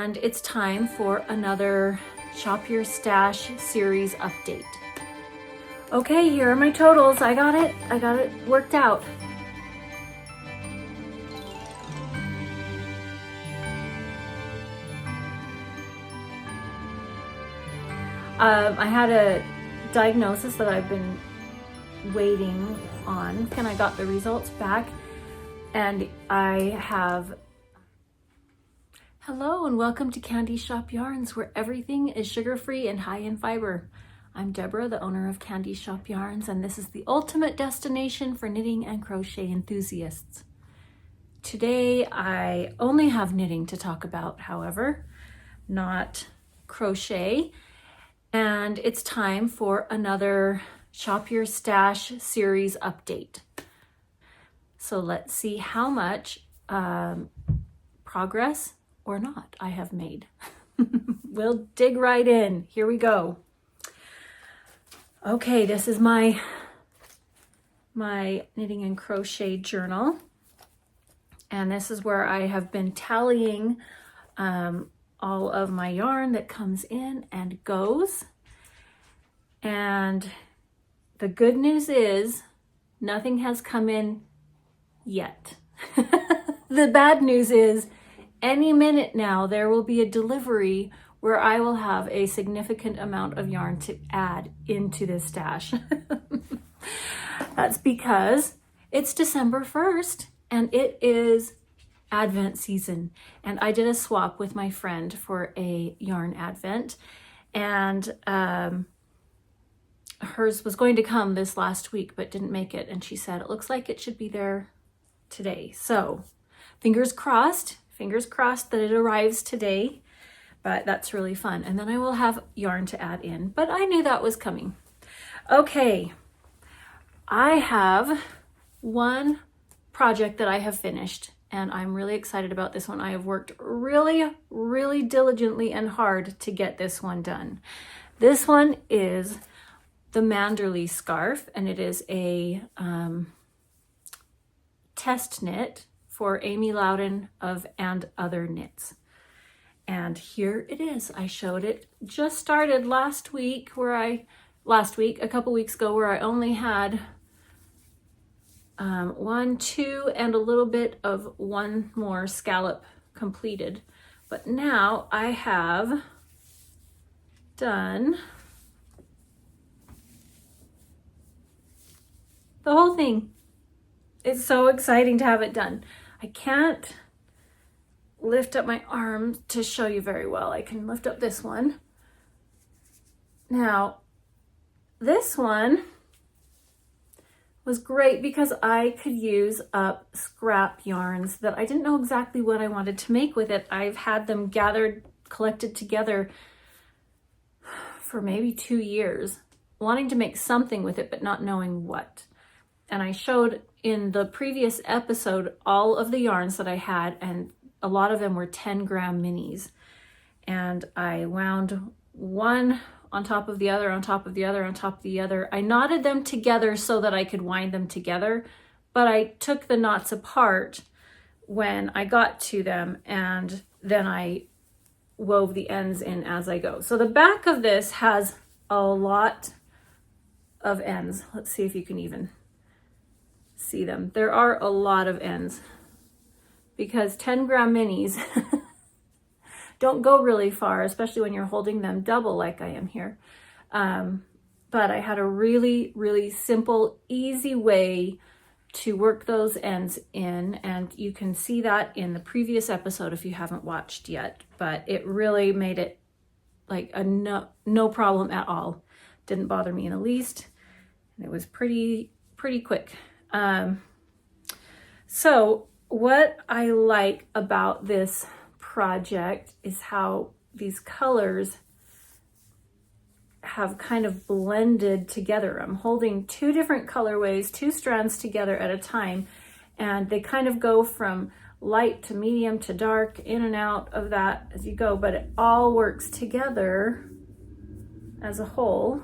and it's time for another Shop Your Stash series update. Okay, here are my totals. I got it worked out. I had a diagnosis that I've been waiting on, and I got the results back, and I have... Hello and welcome to Candy Shoppe Yarns, where everything is sugar-free and high in fiber. I'm Deborah, the owner of Candy Shoppe Yarns, and this is the ultimate destination for knitting and crochet enthusiasts. Today, I only have knitting to talk about, however, not crochet. And it's time for another Shop Your Stash series update. So let's see how much progress or not I have made. We'll dig right in. Here we go. Okay, this is my knitting and crochet journal. And this is where I have been tallying all of my yarn that comes in and goes. And the good news is nothing has come in yet. The bad news is any minute now there will be a delivery where I will have a significant amount of yarn to add into this stash. That's because it's December 1st and it is Advent season, and I did a swap with my friend for a yarn advent, and hers was going to come this last week but didn't make it, and she said it looks like it should be there today. So fingers crossed that it arrives today, but that's really fun. And then I will have yarn to add in, but I knew that was coming. Okay, I have one project that I have finished, and I'm really excited about this one. I have worked really diligently and hard to get this one done. This one is the Manderly Scarf, and it is a test knit for Amy Loudon of And Other Knits. And here it is. I showed it, just started last week, a couple weeks ago, where I only had 1, 2, and a little bit of one more scallop completed. But now I have done the whole thing. It's so exciting to have it done. I can't lift up my arm to show you very well. I can lift up this one. Now, this one was great because I could use up scrap yarns that I didn't know exactly what I wanted to make with it. I've had them collected together for maybe 2 years, wanting to make something with it, but not knowing what. And I showed in the previous episode all of the yarns that I had, and a lot of them were 10-gram minis. And I wound one on top of the other, on top of the other, on top of the other. I knotted them together so that I could wind them together, but I took the knots apart when I got to them, and then I wove the ends in as I go. So the back of this has a lot of ends. Let's see if you can even see them. There are a lot of ends because 10-gram minis don't go really far, especially when you're holding them double like I am here. But I had a really simple, easy way to work those ends in, and you can see that in the previous episode if you haven't watched yet. But it really made it like a no problem at all. Didn't bother me in the least. And it was pretty quick. So what I like about this project is how these colors have kind of blended together. I'm holding 2 different colorways, 2 strands together at a time, and they kind of go from light to medium to dark, in and out of that as you go, but it all works together as a whole,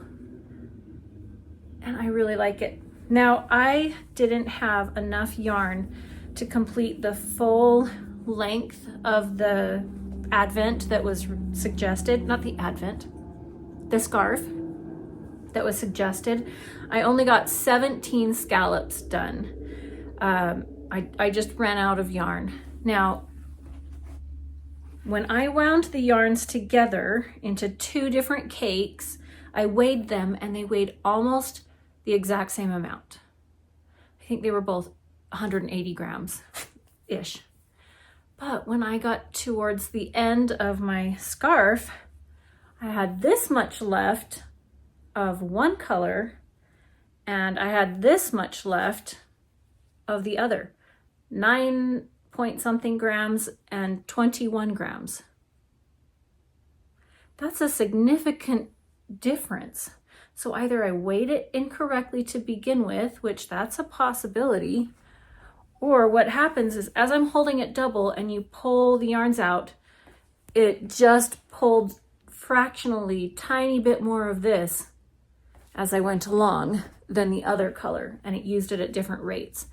and I really like it. Now, I didn't have enough yarn to complete the full length of the advent that was suggested, not the advent, the scarf that was suggested, I only got 17 scallops done. I just ran out of yarn. Now, when I wound the yarns together into 2 different cakes, I weighed them and they weighed almost the exact same amount. I think they were both 180 grams-ish. But when I got towards the end of my scarf, I had this much left of one color and I had this much left of the other. 9 point something grams and 21 grams. That's a significant difference. So either I weighed it incorrectly to begin with, which that's a possibility, or what happens is as I'm holding it double and you pull the yarns out, it just pulled fractionally tiny bit more of this as I went along than the other color, and it used it at different rates,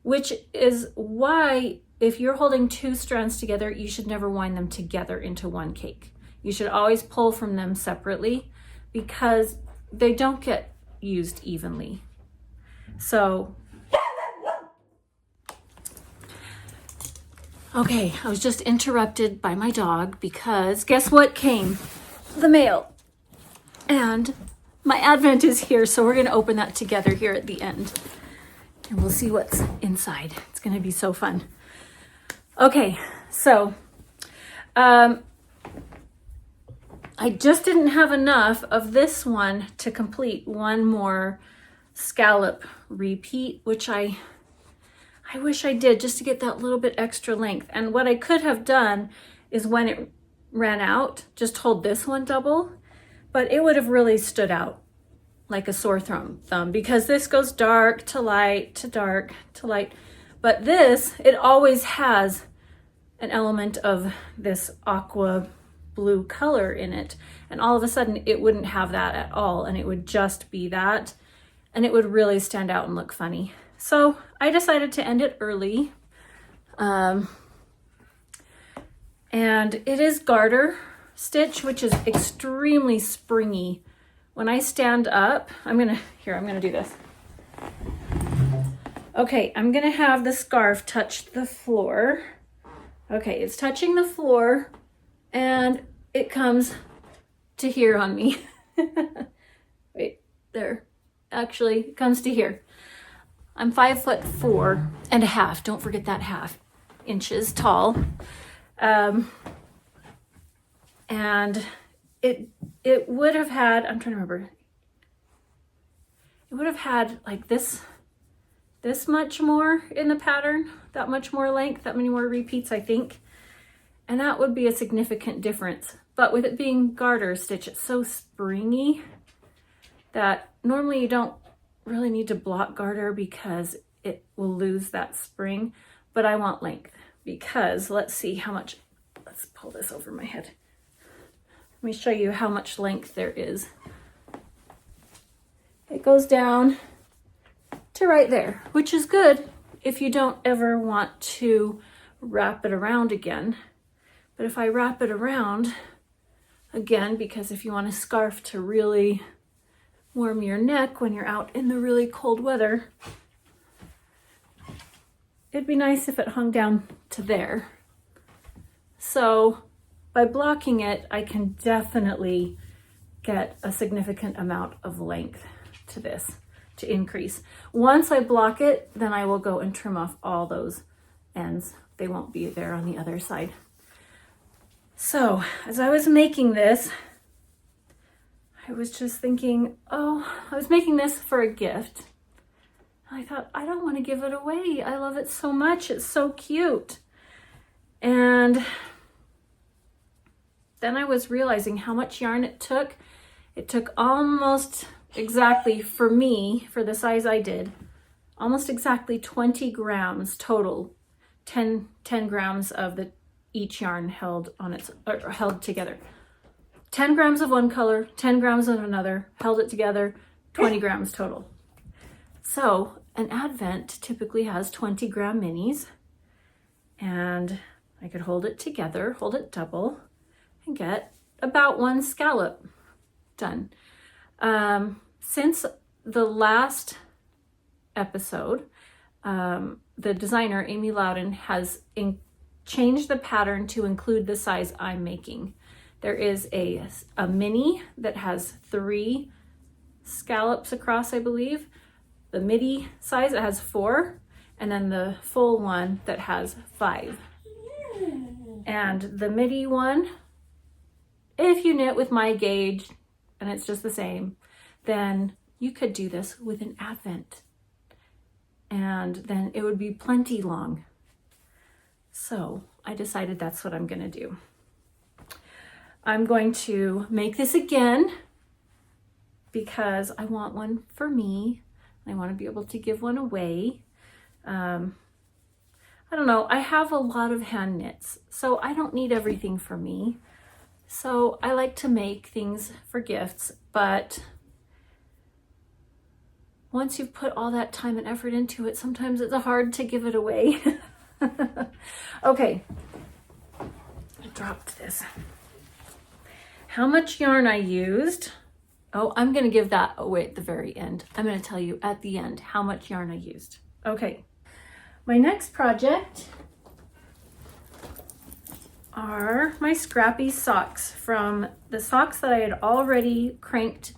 which is why if you're holding 2 strands together, you should never wind them together into one cake. You should always pull from them separately because they don't get used evenly. So, okay, I was just interrupted by my dog because guess what came? The mail. And my advent is here, so we're gonna open that together here at the end. And we'll see what's inside. It's gonna be so fun. Okay, so I just didn't have enough of this one to complete one more scallop repeat, which I wish I did just to get that little bit extra length. And what I could have done is when it ran out, just hold this one double, but it would have really stood out like a sore thumb because this goes dark to light to dark to light. But this, it always has an element of this aqua blue color in it. And all of a sudden it wouldn't have that at all. And it would just be that. And it would really stand out and look funny. So I decided to end it early. And it is garter stitch, which is extremely springy. When I stand up, I'm gonna do this. Okay, I'm gonna have the scarf touch the floor. Okay, it's touching the floor and it comes to here on me. Wait, there. Actually, it comes to here. I'm 5'4.5". Don't forget that half inches tall. And it would have had, I'm trying to remember. It would have had like this much more in the pattern, that much more length, that many more repeats, I think. And that would be a significant difference. But with it being garter stitch, it's so springy that normally you don't really need to block garter because it will lose that spring. But I want length because let's see how much, let's pull this over my head. Let me show you how much length there is. It goes down to right there, which is good if you don't ever want to wrap it around again. But if I wrap it around again, because if you want a scarf to really warm your neck when you're out in the really cold weather, it'd be nice if it hung down to there. So by blocking it, I can definitely get a significant amount of length to this to increase. Once I block it, then I will go and trim off all those ends. They won't be there on the other side. So as I was making this, I was just thinking, oh, I was making this for a gift. I thought, I don't want to give it away. I love it so much. It's so cute. And then I was realizing how much yarn it took. It took almost exactly, for me, for the size I did, almost exactly 20 grams total. 10 grams of each yarn held together. 10 grams of one color, 10 grams of another, held it together, 20 grams total. So an advent typically has 20 gram minis, and I could hold it together, hold it double, and get about 1 scallop done. Since the last episode, the designer, Amy Loudon, has changed the pattern to include the size I'm making. There is a mini that has 3 scallops across, I believe. The midi size, it has 4, and then the full one that has 5. And the midi one, if you knit with my gauge and it's just the same, then you could do this with an advent, and then it would be plenty long. So I decided that's what I'm gonna do. I'm going to make this again because I want one for me. I want to be able to give one away. I don't know, I have a lot of hand knits, so I don't need everything for me. So I like to make things for gifts, but once you've put all that time and effort into it, sometimes it's hard to give it away. Okay, I dropped this. How much yarn I used? Oh, I'm gonna give that away at the very end. I'm gonna tell you at the end how much yarn I used. Okay, my next project are my Scrappy socks from the socks that I had already cranked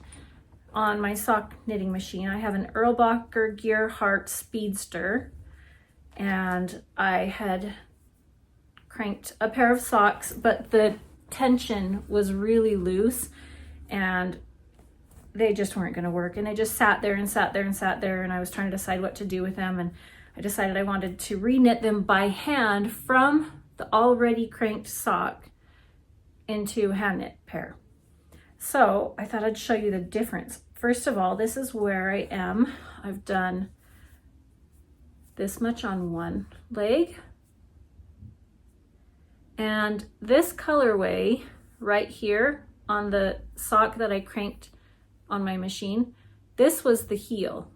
on my sock knitting machine. I have an Erlbacher Gear Heart Speedster, and I had cranked a pair of socks, but the tension was really loose and they just weren't going to work, and they just sat there and sat there and sat there, and I was trying to decide what to do with them, and I decided I wanted to re-knit them by hand from the already cranked sock into a hand knit pair. So I thought I'd show you the difference. First of all, this is where I am. I've done this much on one leg, and this colorway right here on the sock that I cranked on my machine, this was the heel.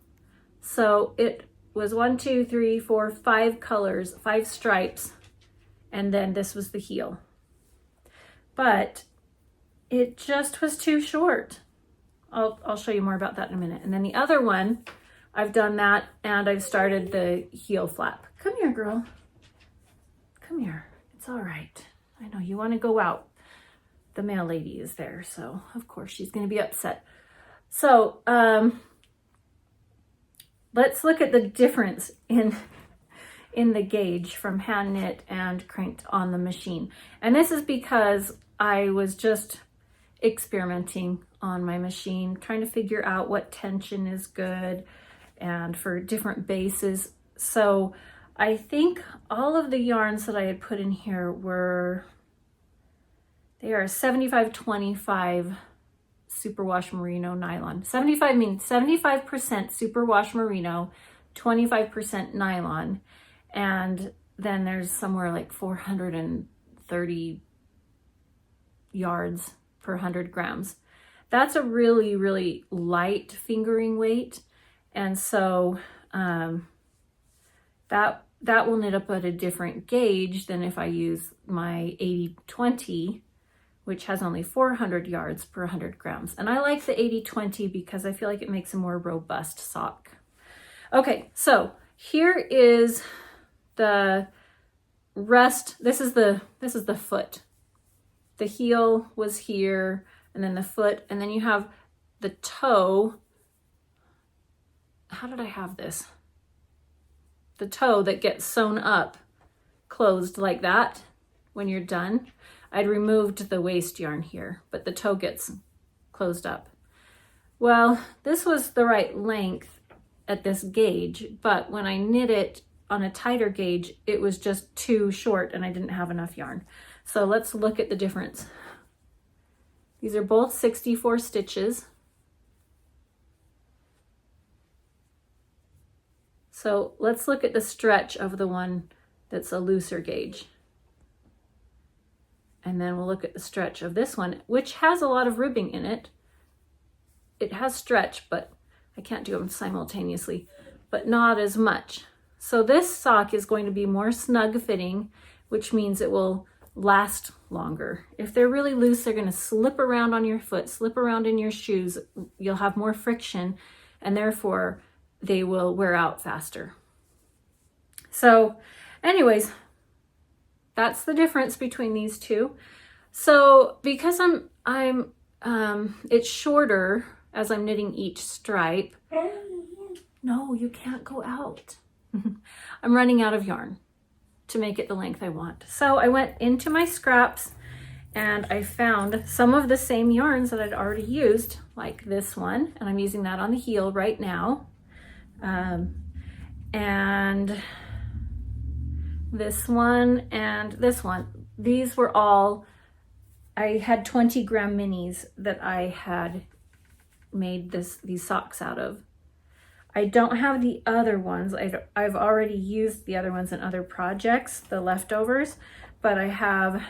So it was 1, 2, 3, 4, 5 colors, 5 stripes, and then this was the heel. But it just was too short. I'll show you more about that in a minute. And then the other one, I've done that, and I've started the heel flap. Come here, girl. Come here. It's all right. I know you want to go out. The mail lady is there, so of course she's going to be upset. So let's look at the difference in the gauge from hand knit and cranked on the machine. And this is because I was just experimenting on my machine, trying to figure out what tension is good and for different bases. So I think all of the yarns that I had put in here they are 75-25 superwash merino nylon. 75 means 75% superwash merino, 25% nylon, and then there's somewhere like 430 yards per 100 grams. That's a really, really light fingering weight, and so that will knit up at a different gauge than if I use my 80-20, which has only 400 yards per 100 grams. And I like the 80-20 because I feel like it makes a more robust sock. Okay, so here is the rest. This is the foot. The heel was here, and then the foot, and then you have the toe. How did I have this? The toe that gets sewn up, closed like that when you're done. I'd removed the waste yarn here, but the toe gets closed up. Well, this was the right length at this gauge, but when I knit it on a tighter gauge, it was just too short and I didn't have enough yarn. So let's look at the difference. These are both 64 stitches. So let's look at the stretch of the one that's a looser gauge. And then we'll look at the stretch of this one, which has a lot of ribbing in it. It has stretch, but I can't do them simultaneously, but not as much. So this sock is going to be more snug fitting, which means it will last longer. If they're really loose, they're going to slip around on your foot, slip around in your shoes. You'll have more friction, and therefore they will wear out faster. So anyways, that's the difference between these two. So because it's shorter as I'm knitting each stripe. No, you can't go out. I'm running out of yarn to make it the length I want. So I went into my scraps and I found some of the same yarns that I'd already used, like this one, and I'm using that on the heel right now. And this one and this one. These were all, I had 20 gram minis that I had made these socks out of. I don't have the other ones. I've already used the other ones in other projects, the leftovers, but I have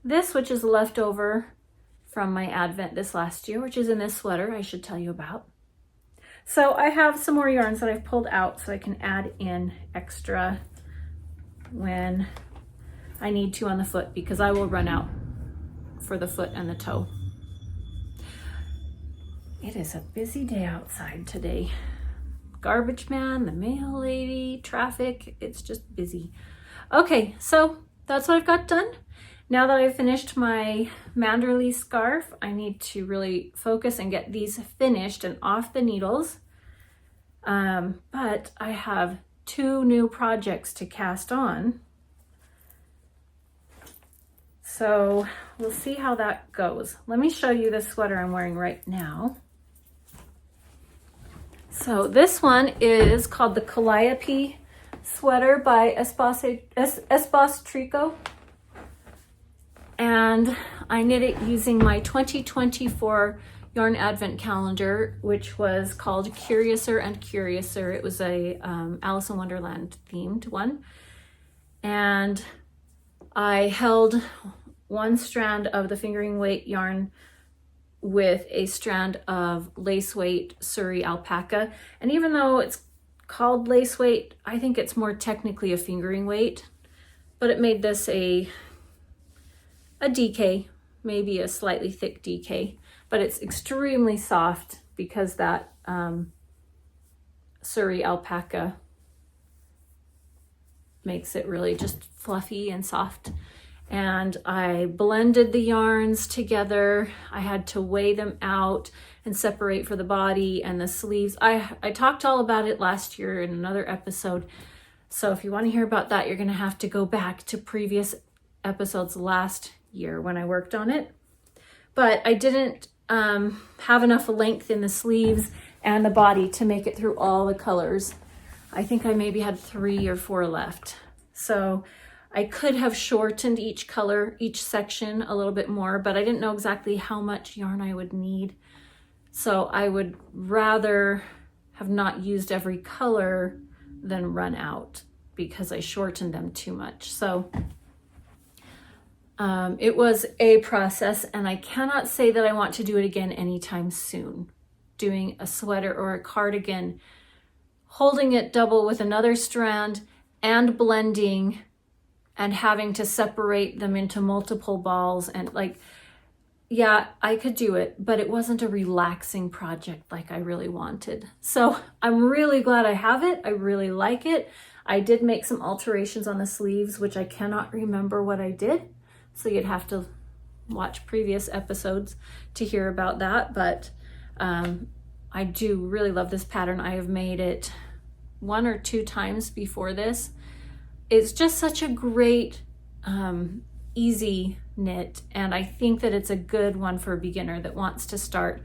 this, which is leftover from my Advent this last year, which is in this sweater I should tell you about. So I have some more yarns that I've pulled out so I can add in extra when I need to on the foot, because I will run out for the foot and the toe. It is a busy day outside today. Garbage man, the mail lady, traffic, it's just busy. Okay, so that's what I've got done. Now that I've finished my Manderly Scarf, I need to really focus and get these finished and off the needles. But I have 2 new projects to cast on. So we'll see how that goes. Let me show you the sweater I'm wearing right now. So this one is called the Calliope sweater by Espace Tricot. And I knit it using my 2024 yarn advent calendar, which was called Curiouser and Curiouser. It was a Alice in Wonderland themed one. And I held one strand of the fingering weight yarn with a strand of lace weight Surrey alpaca. And even though it's called lace weight, I think it's more technically a fingering weight, but it made this a DK, maybe a slightly thick DK, but it's extremely soft because that Surrey alpaca makes it really just fluffy and soft. And I blended the yarns together. I had to weigh them out and separate for the body and the sleeves. I talked all about it last year in another episode. So if you want to hear about that, you're going to have to go back to previous episodes last year when I worked on it. But I didn't have enough length in the sleeves and the body to make it through all the colors. I think I maybe had 3 or 4 left. So I could have shortened each color, each section a little bit more, but I didn't know exactly how much yarn I would need. So I would rather have not used every color than run out because I shortened them too much. So it was a process, and I cannot say that I want to do it again anytime soon. Doing a sweater or a cardigan, holding it double with another strand and blending and having to separate them into multiple balls, and like, yeah, I could do it, but it wasn't a relaxing project like I really wanted. So I'm really glad I have it. I really like it. I did make some alterations on the sleeves, which I cannot remember what I did. So you'd have to watch previous episodes to hear about that. But I do really love this pattern. I have made it 1 or 2 times before this. It's just such a great, easy knit. And I think that it's a good one for a beginner that wants to start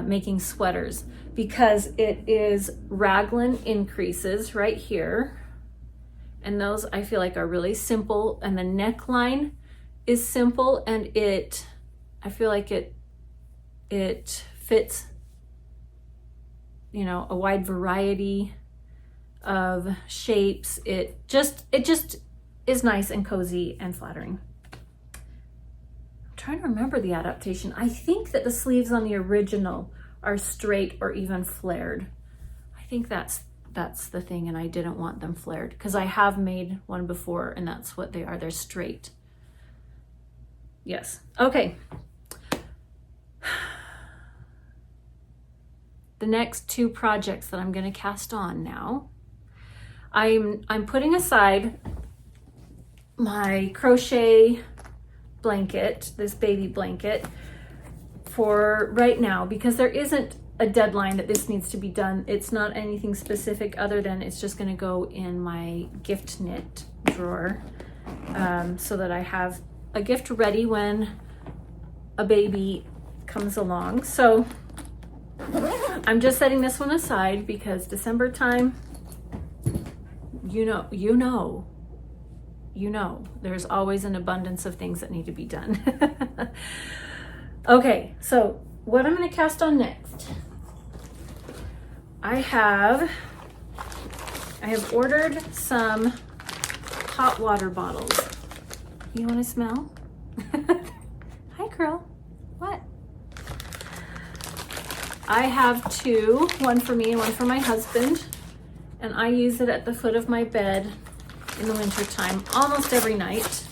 making sweaters, because it is raglan increases right here. And those I feel like are really simple. And the neckline is simple, and I feel like it fits, you know, a wide variety of shapes. It just is nice and cozy and flattering. I'm trying to remember the adaptation. I think that the sleeves on the original are straight or even flared. I think that's that's the thing, and I didn't want them flared because I have made one before and that's what they are. They're straight. Yes. Okay. The next two projects that I'm going to cast on now, I'm putting aside my crochet blanket, this baby blanket, for right now because there isn't a deadline that this needs to be done. It's not anything specific other than it's just going to go in my gift knit drawer, so that I have a gift ready when a baby comes along. So I'm just setting this one aside because December time, you know, there's always an abundance of things that need to be done. Okay, so what I'm going to cast on next, I have ordered some hot water bottles. You want to smell? Hi, Curl. What? I have two, one for me and one for my husband, and I use it at the foot of my bed in the winter time almost every night.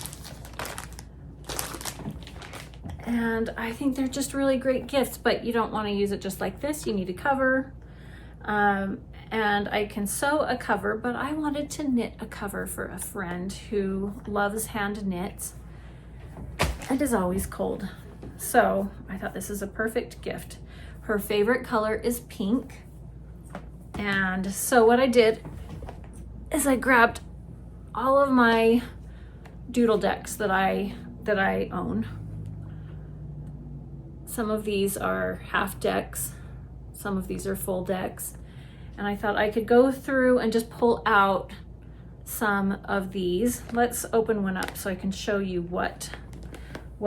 And I think they're just really great gifts, but you don't want to use it just like this. You need a cover. And I can sew a cover, but I wanted to knit a cover for a friend who loves hand knits and is always cold. So I thought this is a perfect gift. Her favorite color is pink. And so what I did is I grabbed all of my doodle decks that I own. Some of these are half decks, some of these are full decks. And I thought I could go through and just pull out some of these. Let's open one up so I can show you what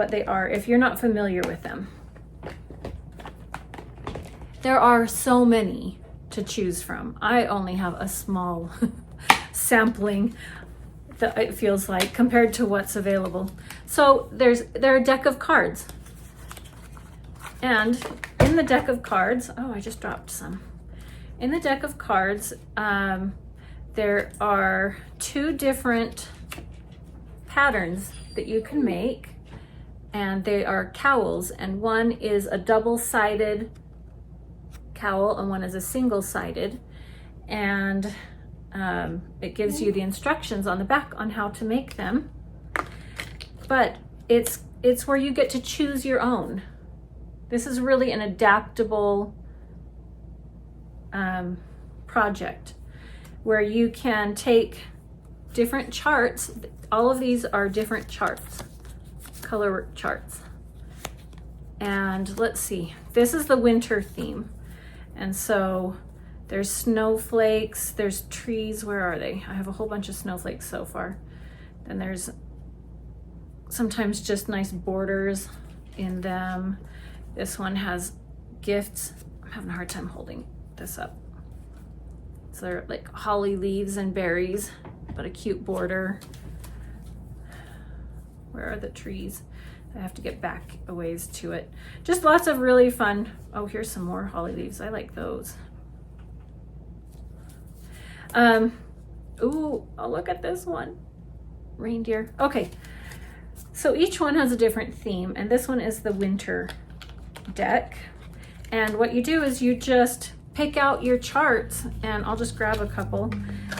they are if you're not familiar with them. There are so many to choose from. I only have a small sampling that it feels like compared to what's available. So they're a deck of cards. And in the deck of cards, oh, I just dropped some. In the deck of cards, there are two different patterns that you can make, and they are cowls, and one is a double-sided cowl and one is a single-sided, and it gives you the instructions on the back on how to make them, but it's where you get to choose your own. This is really an adaptable project where you can take different charts. All of these are different charts, color charts. And let's see, this is the winter theme. And so there's snowflakes, there's trees, where are they? I have a whole bunch of snowflakes so far. Then there's sometimes just nice borders in them. This one has gifts. I'm having a hard time holding this up. So they're like holly leaves and berries, but a cute border. Where are the trees? I have to get back a ways to it. Just lots of really fun. Oh, here's some more holly leaves. I like those. Ooh, oh, look at this one. Reindeer. Okay, so each one has a different theme, and this one is the winter deck. And what you do is you just pick out your charts, and I'll just grab a couple,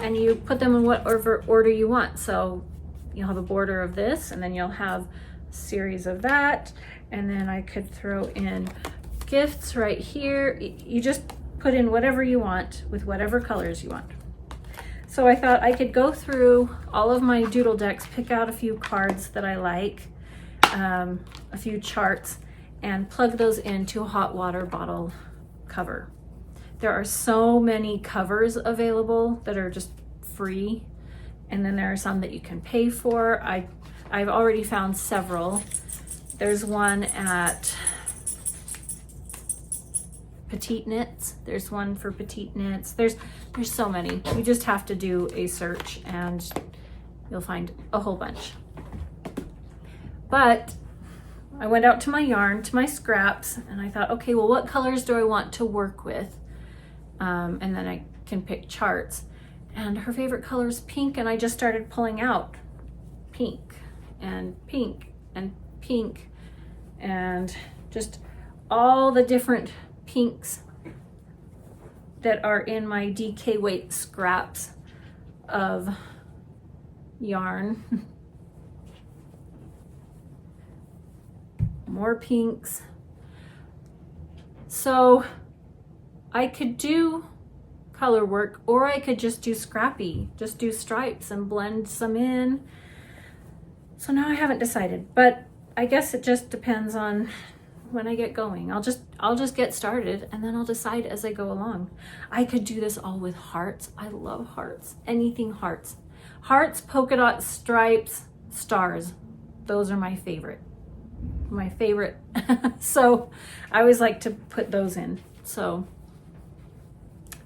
and you put them in whatever order you want. So you'll have a border of this, and then you'll have a series of that, and then I could throw in gifts right here. You just put in whatever you want with whatever colors you want. So I thought I could go through all of my doodle decks, pick out a few cards that I like, a few charts, and plug those into a hot water bottle cover. There are so many covers available that are just free, and then there are some that you can pay for. I've already found several. There's one at Petite Knits. There's one for Petite Knits. There's so many. You just have to do a search and you'll find a whole bunch. But I went out to my yarn, to my scraps, and I thought, okay, well, what colors do I want to work with? And then I can pick charts. And her favorite color is pink, and I just started pulling out pink and pink and pink and just all the different pinks that are in my DK weight scraps of yarn. More pinks. So I could do color work, or I could just do Scrappy, just do stripes and blend some in. So now I haven't decided, but I guess it just depends on when I get going. I'll just get started, and then I'll decide as I go along. I could do this all with hearts. I love hearts. Anything hearts. Hearts, polka dots, stripes, stars. Those are my favorite. My favorite. So I always like to put those in. So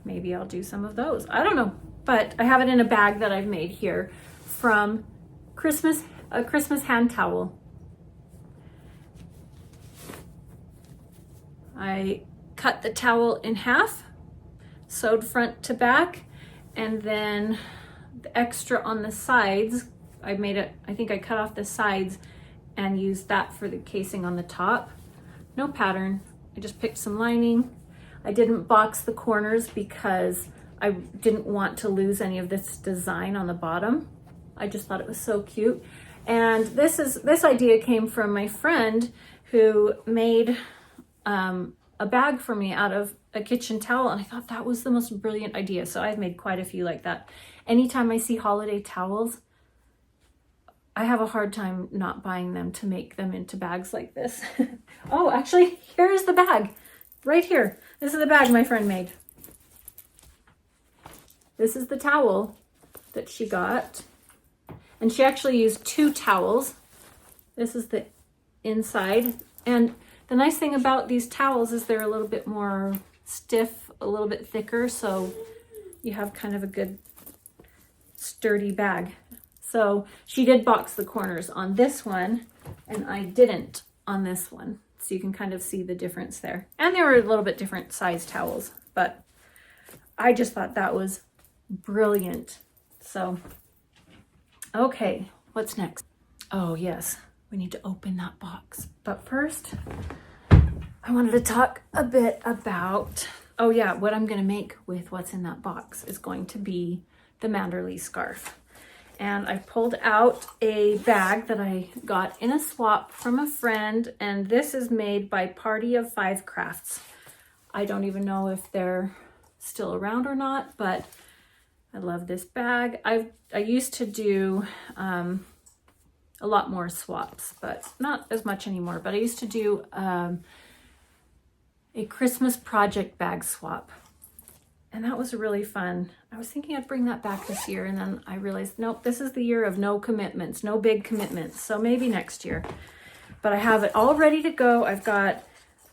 maybe I'll do some of those. I don't know, but I have it in a bag that I've made here from a Christmas hand towel. I cut the towel in half, sewed front to back, and then the extra on the sides, I think I cut off the sides and used that for the casing on the top. No pattern, I just picked some lining. I didn't box the corners because I didn't want to lose any of this design on the bottom. I just thought it was so cute. And this idea came from my friend who made a bag for me out of a kitchen towel, and I thought that was the most brilliant idea. So I've made quite a few like that. Anytime I see holiday towels, I have a hard time not buying them to make them into bags like this. Oh, actually, here's the bag right here. This is the bag my friend made. This is the towel that she got. And she actually used 2 towels. This is the inside. And the nice thing about these towels is they're a little bit more stiff, a little bit thicker, so you have kind of a good sturdy bag. So she did box the corners on this one, and I didn't on this one. So you can kind of see the difference there. And they were a little bit different size towels, but I just thought that was brilliant. So, okay, what's next? Oh yes, we need to open that box. But first, I wanted to talk a bit about, oh yeah, what I'm gonna make with what's in that box is going to be the Manderly Scarf. And I pulled out a bag that I got in a swap from a friend, and this is made by Party of 5 Crafts. I don't even know if they're still around or not, but I love this bag. I used to do a lot more swaps, but not as much anymore. But I used to do a Christmas project bag swap, and that was really fun. I was thinking I'd bring that back this year, and then I realized, nope, this is the year of no commitments, no big commitments. So maybe next year. But I have it all ready to go. I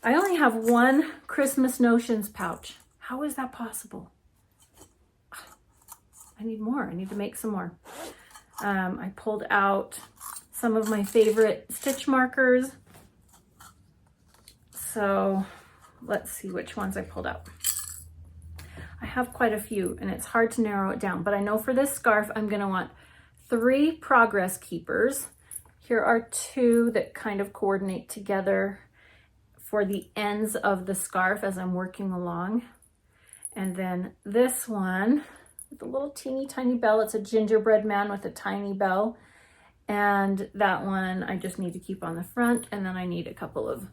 only have 1 Christmas Notions pouch. How is that possible? I need more. I need to make some more. I pulled out some of my favorite stitch markers. So let's see which ones I pulled out. I have quite a few, and it's hard to narrow it down, but I know for this scarf, I'm gonna want 3 progress keepers. Here are 2 that kind of coordinate together for the ends of the scarf as I'm working along. And then this one with a little teeny tiny bell. It's a gingerbread man with a tiny bell. And that one I just need to keep on the front. And then I need a couple of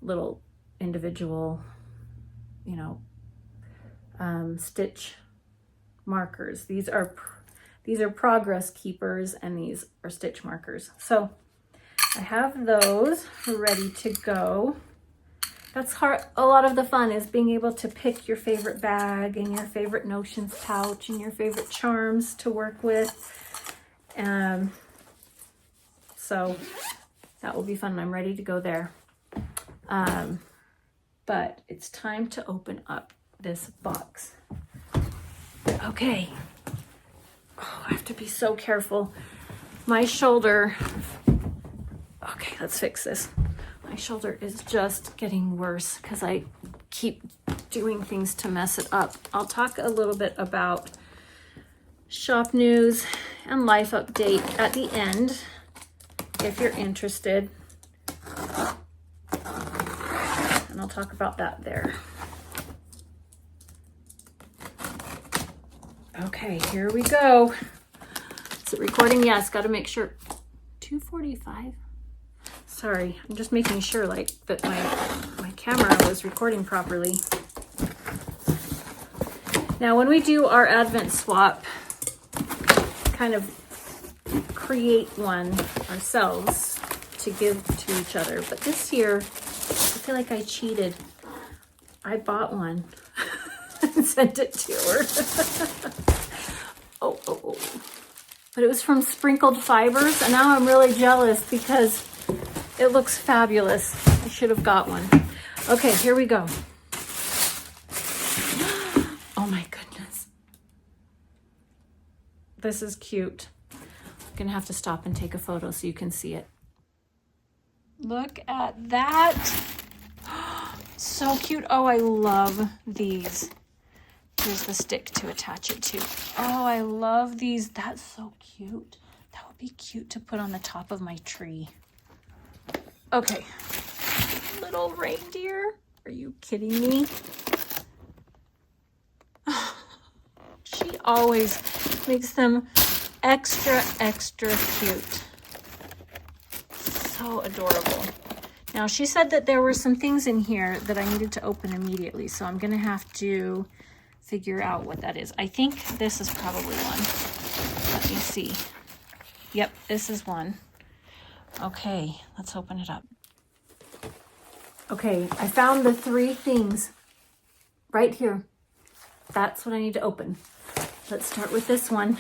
little individual, you know, stitch markers. These are progress keepers, and these are stitch markers. So I have those ready to go. That's hard. A lot of the fun is being able to pick your favorite bag and your favorite Notions pouch and your favorite charms to work with. So that will be fun. I'm ready to go there. But it's time to open up this box. Okay. Oh, I have to be so careful. My shoulder. My shoulder is just getting worse because I keep doing things to mess it up. I'll talk a little bit about shop news and life update at the end if you're interested. And I'll talk about that there. Okay, here we go. Is it recording? Yes, got to make sure. 2:45. Sorry, I'm just making sure like that my camera was recording properly. Now, when we do our Advent swap, kind of create one ourselves to give to each other. But this year, I feel like I cheated. I bought one and sent it to her. Oh. But it was from Sprinkled Fibers, and now I'm really jealous because it looks fabulous. I should have got one. Okay, here we go. Oh my goodness. This is cute. I'm gonna have to stop and take a photo so you can see it. Look at that. So cute. Oh, I love these. Here's the stick to attach it to. Oh, I love these. That's so cute. That would be cute to put on the top of my tree. Okay. Little reindeer. Are you kidding me? She always makes them extra cute. So adorable. Now, she said that there were some things in here that I needed to open immediately, so I'm gonna have to figure out what that is. I think this is probably one. Let me see. Yep, this is one. Okay, let's open it up. Okay, I found the 3 things right here. That's what I need to open. Let's start with this one.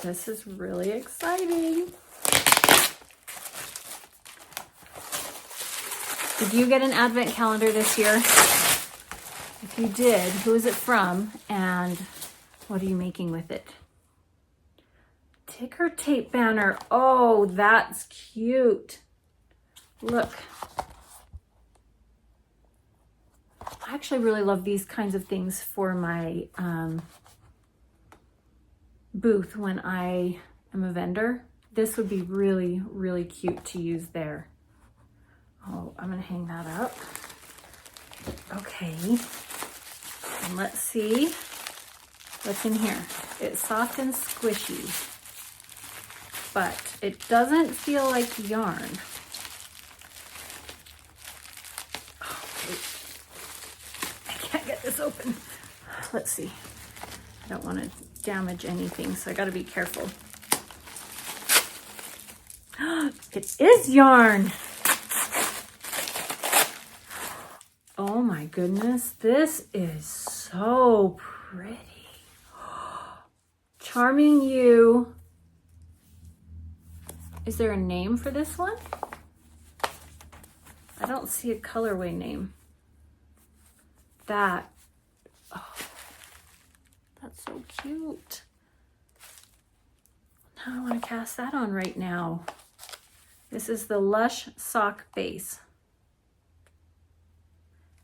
This is really exciting. Did you get an Advent calendar this year? If you did, who is it from and what are you making with it? Ticker tape banner. Oh, that's cute. Look. I actually really love these kinds of things for my booth when I am a vendor. This would be really, really cute to use there. Oh, I'm gonna hang that up. Okay. And let's see what's in here. It's soft and squishy, but it doesn't feel like yarn. Oh, wait. I can't get this open. Let's see. I don't want to damage anything, so I got to be careful. It is yarn. Oh my goodness, this is so pretty. Charming You. Is there a name for this one? I don't see a colorway name. That, oh, that's so cute. Now I want to cast that on right now. This is the Lush Sock Base,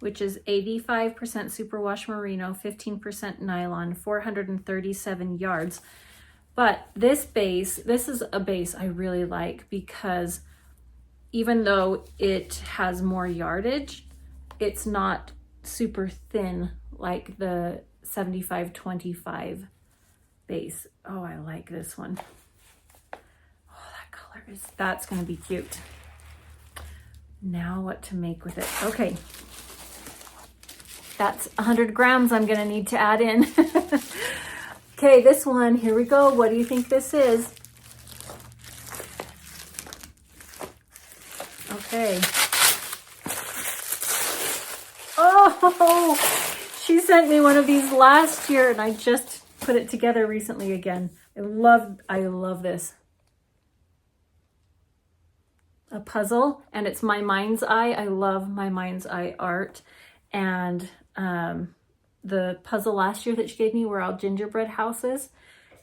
which is 85% superwash merino, 15% nylon, 437 yards. But this base, this is a base I really like because even though it has more yardage, it's not super thin like the 75-25 base. Oh, I like this one. Oh, that color is, that's gonna be cute. Now what to make with it. Okay. That's 100 grams I'm gonna need to add in. Okay, this one, here we go. What do you think this is? Okay. Oh, she sent me one of these last year and I just put it together recently again. I love this. A puzzle, and it's my mind's eye. I love my mind's eye art. And the puzzle last year that she gave me were all gingerbread houses,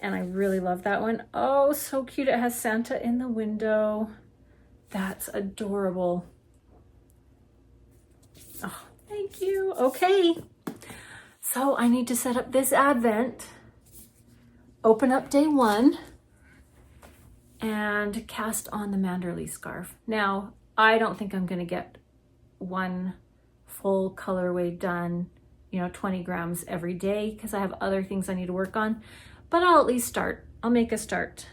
and I really love that one. Oh, so cute. It has Santa in the window. That's adorable. Oh, Thank you. Okay. So I need to set up this advent, open up day 1, and cast on the Manderly Scarf. Now, I don't think I'm gonna get one full colorway done, 20 grams every day, because I have other things I need to work on, but I'll at least start. I'll make a start.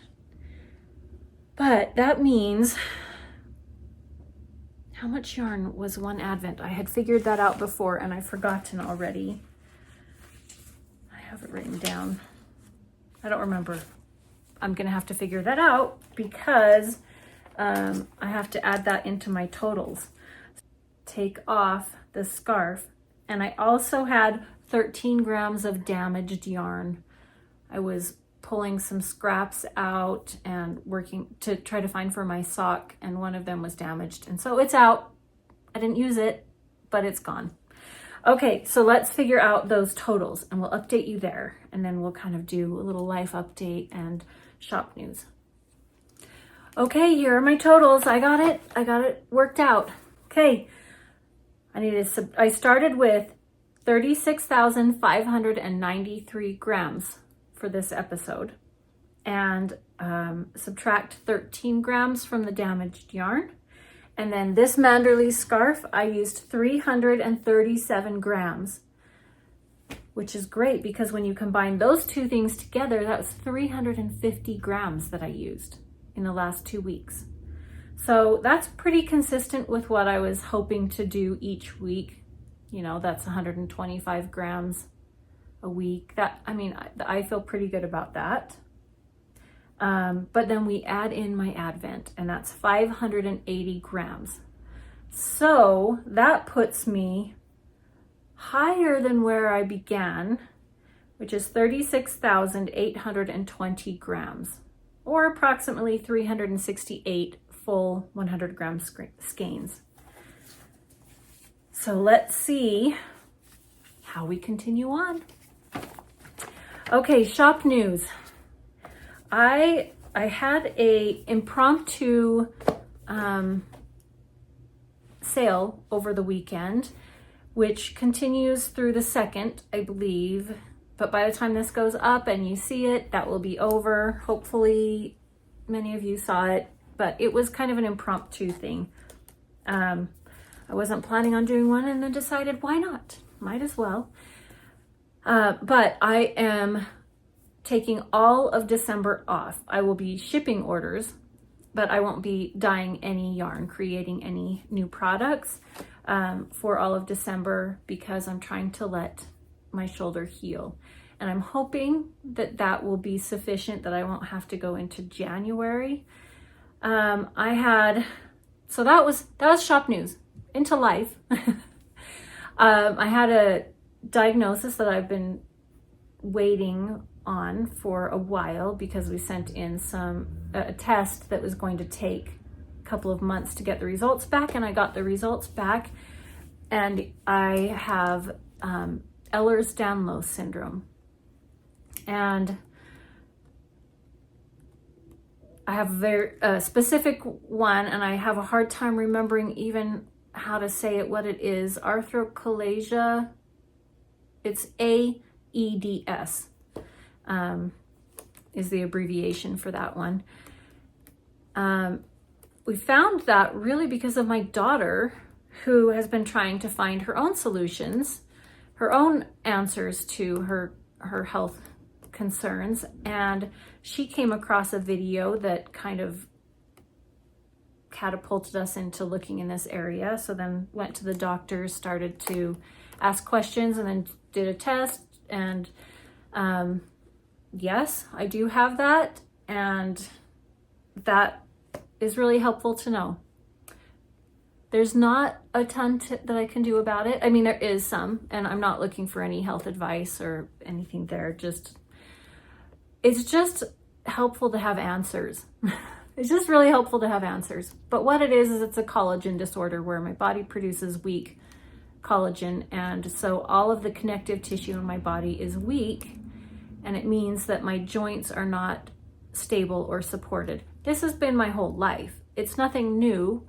But that means, how much yarn was one advent? I had figured that out before and I've forgotten already. I have it written down. I don't remember. I'm gonna have to figure that out because I have to add that into my totals. Take off the scarf. And I also had 13 grams of damaged yarn. I was pulling some scraps out and working to try to find for my sock, and one of them was damaged. And so it's out. I didn't use it, but it's gone. Okay, so let's figure out those totals and we'll update you there. And then we'll kind of do a little life update and shop news. Okay, here are my totals. I got it worked out. Okay, I started with 36,593 grams for this episode, and subtract 13 grams from the damaged yarn. And then this Manderly scarf, I used 337 grams, which is great because when you combine those two things together, that was 350 grams that I used in the last 2 weeks. So that's pretty consistent with what I was hoping to do each week. That's 125 grams a week. I feel pretty good about that. But then we add in my advent, and that's 580 grams. So that puts me higher than where I began, which is 36,820 grams, or approximately 368 full 100 gram skeins. So let's see how we continue on. Okay, shop news. I had a impromptu sale over the weekend, which continues through the 2nd, I believe. But by the time this goes up and you see it, that will be over. Hopefully many of you saw it, but it was kind of an impromptu thing. I wasn't planning on doing one and then decided, why not? Might as well. But I am taking all of December off. I will be shipping orders, but I won't be dyeing any yarn, creating any new products for all of December because I'm trying to let my shoulder heal. And I'm hoping that that will be sufficient, that I won't have to go into January. So that was shop news. Into life. I had a diagnosis that I've been waiting on for a while because we sent in a test that was going to take a couple of months to get the results back, and I got the results back, and I have Ehlers-Danlos syndrome, and I have a very specific one, and I have a hard time remembering even how to say it, what it is. Arthrochalasia. It's AEDS. Is the abbreviation for that one. We found that really because of my daughter, who has been trying to find her own solutions, her own answers to her health concerns, and she came across a video that kind of catapulted us into looking in this area. So then went to the doctor, started to ask questions, and then did a test, and yes, I do have that, and that is really helpful to know. There's not a ton that I can do about it. I mean, there is some, and I'm not looking for any health advice or anything there. It's just helpful to have answers. It's just really helpful to have answers. But what it is it's a collagen disorder where my body produces weak collagen, and so all of the connective tissue in my body is weak, and it means that my joints are not stable or supported. This has been my whole life. It's nothing new.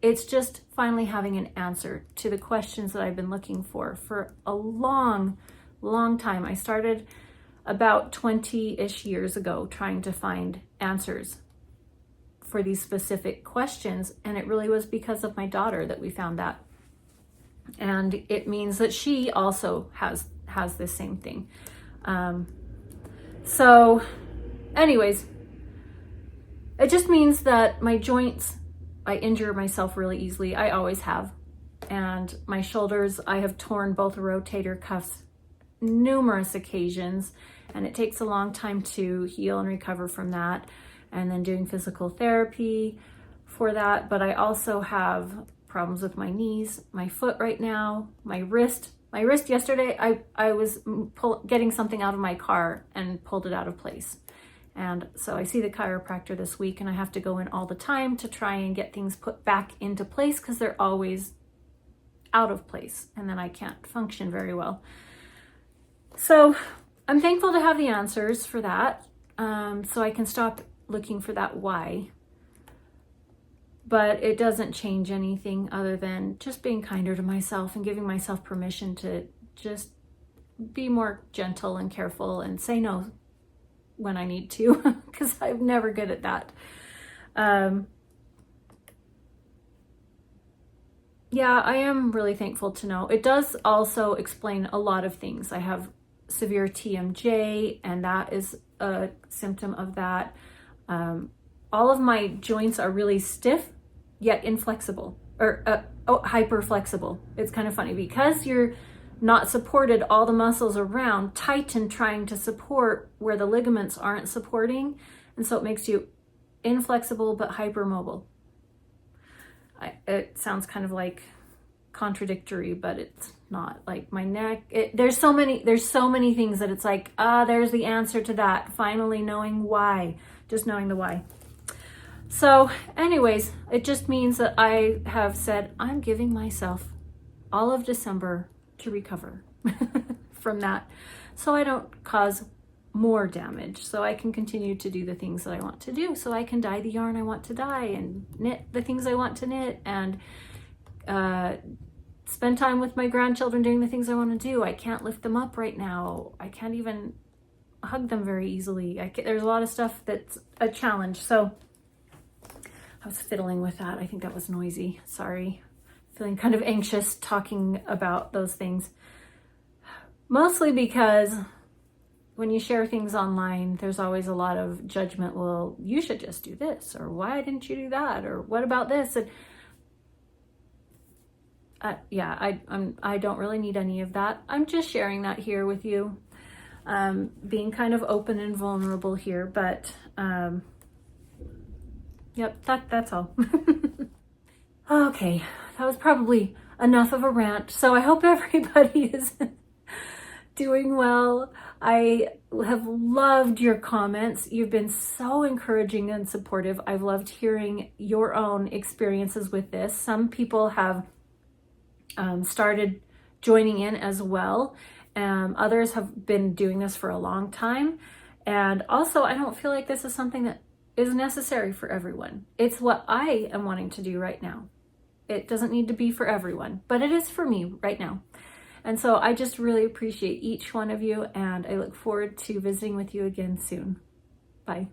It's just finally having an answer to the questions that I've been looking for a long, long time. I started about 20-ish years ago trying to find answers for these specific questions, and it really was because of my daughter that we found that. And it means that she also has this same thing. So anyways, it just means that my joints, I injure myself really easily. I always have. And my shoulders, I have torn both rotator cuffs numerous occasions, and it takes a long time to heal and recover from that, and then doing physical therapy for that. But I also have problems with my knees, my foot right now, my wrist. My wrist yesterday, I was getting something out of my car and pulled it out of place. And so I see the chiropractor this week, and I have to go in all the time to try and get things put back into place because they're always out of place, and then I can't function very well. So I'm thankful to have the answers for that, so I can stop looking for that why. But it doesn't change anything other than just being kinder to myself and giving myself permission to just be more gentle and careful and say no when I need to, because I'm never good at that. Yeah, I am really thankful to know. It does also explain a lot of things. I have severe TMJ, and that is a symptom of that. All of my joints are really stiff, yet inflexible, or hyper flexible. It's kind of funny because you're not supported, all the muscles around tighten trying to support where the ligaments aren't supporting, and so it makes you inflexible but hypermobile. It sounds kind of like contradictory, but it's not. Like my neck, there's so many things that it's like, there's the answer to that. Finally knowing why, just knowing the why. So anyways, it just means that I have said I'm giving myself all of December to recover from that, so I don't cause more damage, so I can continue to do the things that I want to do, so I can dye the yarn I want to dye and knit the things I want to knit, and spend time with my grandchildren doing the things I want to do. I can't lift them up right now. I can't even hug them very easily. There's a lot of stuff that's a challenge, so I was fiddling with that. I think that was noisy. Sorry. Feeling kind of anxious talking about those things. Mostly because when you share things online, there's always a lot of judgment. Well, you should just do this, or why didn't you do that, or what about this? And I don't really need any of that. I'm just sharing that here with you, being kind of open and vulnerable here. But yep, that's all. Okay, that was probably enough of a rant. So I hope everybody is doing well. I have loved your comments. You've been so encouraging and supportive. I've loved hearing your own experiences with this. Some people have started joining in as well. Others have been doing this for a long time. And also, I don't feel like this is something that is necessary for everyone. It's what I am wanting to do right now. It doesn't need to be for everyone, but it is for me right now. And so I just really appreciate each one of you, and I look forward to visiting with you again soon. Bye.